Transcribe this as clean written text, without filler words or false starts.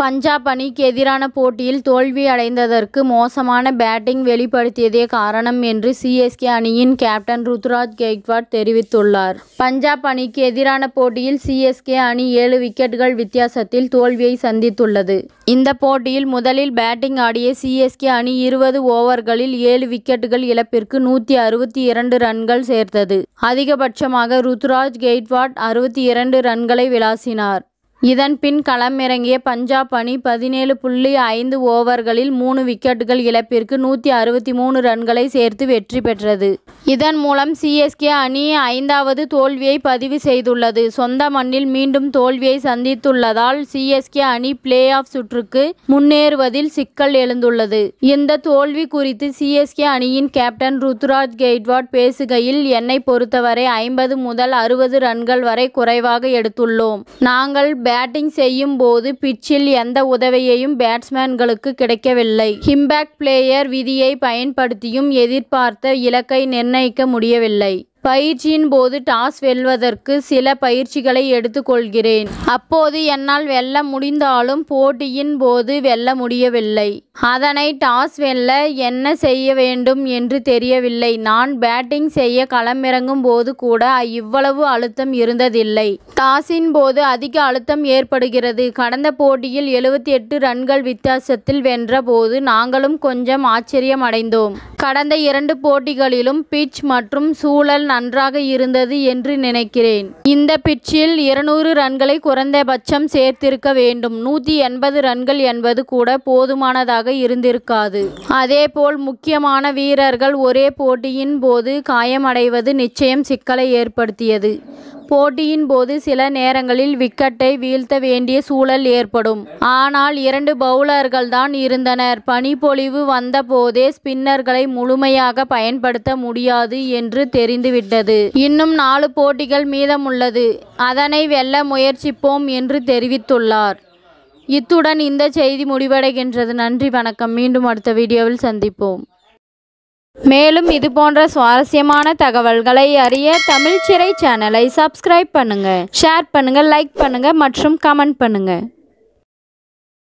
பஞ்சாப் அணிக்கு எதிரான போட்டியில் தோல்வி அடைந்ததற்கு மோசமான பேட்டிங் வெளிப்படுத்தியதே காரணம் என்று சிஎஸ்கே அணியின் கேப்டன் ருத்துராஜ் கெய்க்வாட் தெரிவித்துள்ளார். பஞ்சாப் அணிக்கு எதிரான போட்டியில் சிஎஸ்கே அணி 7 விக்கெட்டுகள் வித்தியாசத்தில் தோல்வியை சந்தித்துள்ளது. இந்த போட்டியில் முதலில் பேட்டிங் ஆடிய சிஎஸ்கே அணி 20 ஓவர்களில் 7 விக்கெட்டுகள் இழப்பிற்கு 162 ரன்கள் சேர்த்தது. அதிகபட்சமாக ருத்துராஜ் கெய்க்வாட் 62 ரன்களை விளாசினார். இதன் பின் களமிறங்கிய பஞ்சாப் அணி 17.5 ஓவர்களில் 3 விக்கெட்டுகள் இழப்பிற்கு 163 ரன்களை சேர்த்து வெற்றி பெற்றது. இதன் மூலம் சிஎஸ்கே அணி 5வது தோல்வியை பதிவு செய்துள்ளது. சொந்த மண்ணில் மீண்டும் தோல்வியை சந்தித்துள்ளதால் சிஎஸ்கே அணி பிளே ஆஃப் சுற்றுக்கு முன்னேறுவதில் சிக்கல் எழுந்துள்ளது. இந்த தோல்வி குறித்து சிஎஸ்கே அணியின் கேப்டன் ருத்துராஜ் கெய்க்வாட் பேசுகையில், என்னை பொறுத்தவரை 50 முதல் 60 ரன்கள் வரை குறைவாக எடுத்துள்ளோம். நாங்கள் பேட்டிங் செய்யும் போது பிட்சில் எந்த உதவியையும் பேட்ஸ்மேன்களுக்கு கிடைக்கவில்லை. இம்பாக்ட் பிளேயர் விதியை பயன்படுத்தியும் எதிர்பார்த்த இலக்கை நிர்ணயிக்க முடியவில்லை. பயிற்சியின் போது டாஸ் வெல்வதற்கு சில பயிற்சிகளை எடுத்துக்கொள்கிறேன். அப்போது என்னால் வெல்ல முடிந்தாலும் போட்டியின் போது வெல்ல முடியவில்லை. அதனை டாஸ் வெல்ல என்ன செய்ய வேண்டும் என்று தெரியவில்லை. நான் பேட்டிங் செய்ய களமிறங்கும் போது கூட இவ்வளவு அழுத்தம் இருந்ததில்லை. டாஸின் போது அதிக அழுத்தம் ஏற்படுகிறது. கடந்த போட்டியில் 78 ரன்கள் வித்தியாசத்தில் வென்ற போது நாங்களும் கொஞ்சம் ஆச்சரியம் அடைந்தோம். கடந்த 2 போட்டிகளிலும் பிட்ச் மற்றும் சூழல் நன்றாக இருந்தது என்று நினைக்கிறேன். இந்த பிட்சில் 200 ரன்களை குறைந்தபட்சம் சேர்த்திருக்க வேண்டும். 180 ரன்கள் என்பது கூட போதுமானதாக இருந்திருக்காது. அதேபோல் முக்கியமான வீரர்கள் ஒரே போட்டியின் போது காயமடைவது நிச்சயம் சிக்கலை ஏற்படுத்தியது. போட்டியின் போது சில நேரங்களில் விக்கெட்டை வீழ்த்த வேண்டிய சூழல் ஏற்படும். ஆனால் 2 பவுலர்கள் தான் இருந்தனர். பனிப்பொழிவு வந்த போதே ஸ்பின்னர்களை முழுமையாக பயன்படுத்த முடியாது என்று தெரிந்துவிட்டது. இன்னும் 4 போட்டிகள் மீதமுள்ளது. அதனை வெல்ல முயற்சிப்போம் என்று தெரிவித்துள்ளார். இத்துடன் இந்த செய்தி முடிவடைகின்றது. நன்றி, வணக்கம். மீண்டும் அடுத்த வீடியோவில் சந்திப்போம். மேலும் இதுபோன்ற சுவாரஸ்யமான தகவல்களை அறிய தமிழ் சிறை சேனலை சப்ஸ்கிரைப் பண்ணுங்க, ஷேர் பண்ணுங்க, லைக் பண்ணுங்க மற்றும் கமெண்ட் பண்ணுங்க.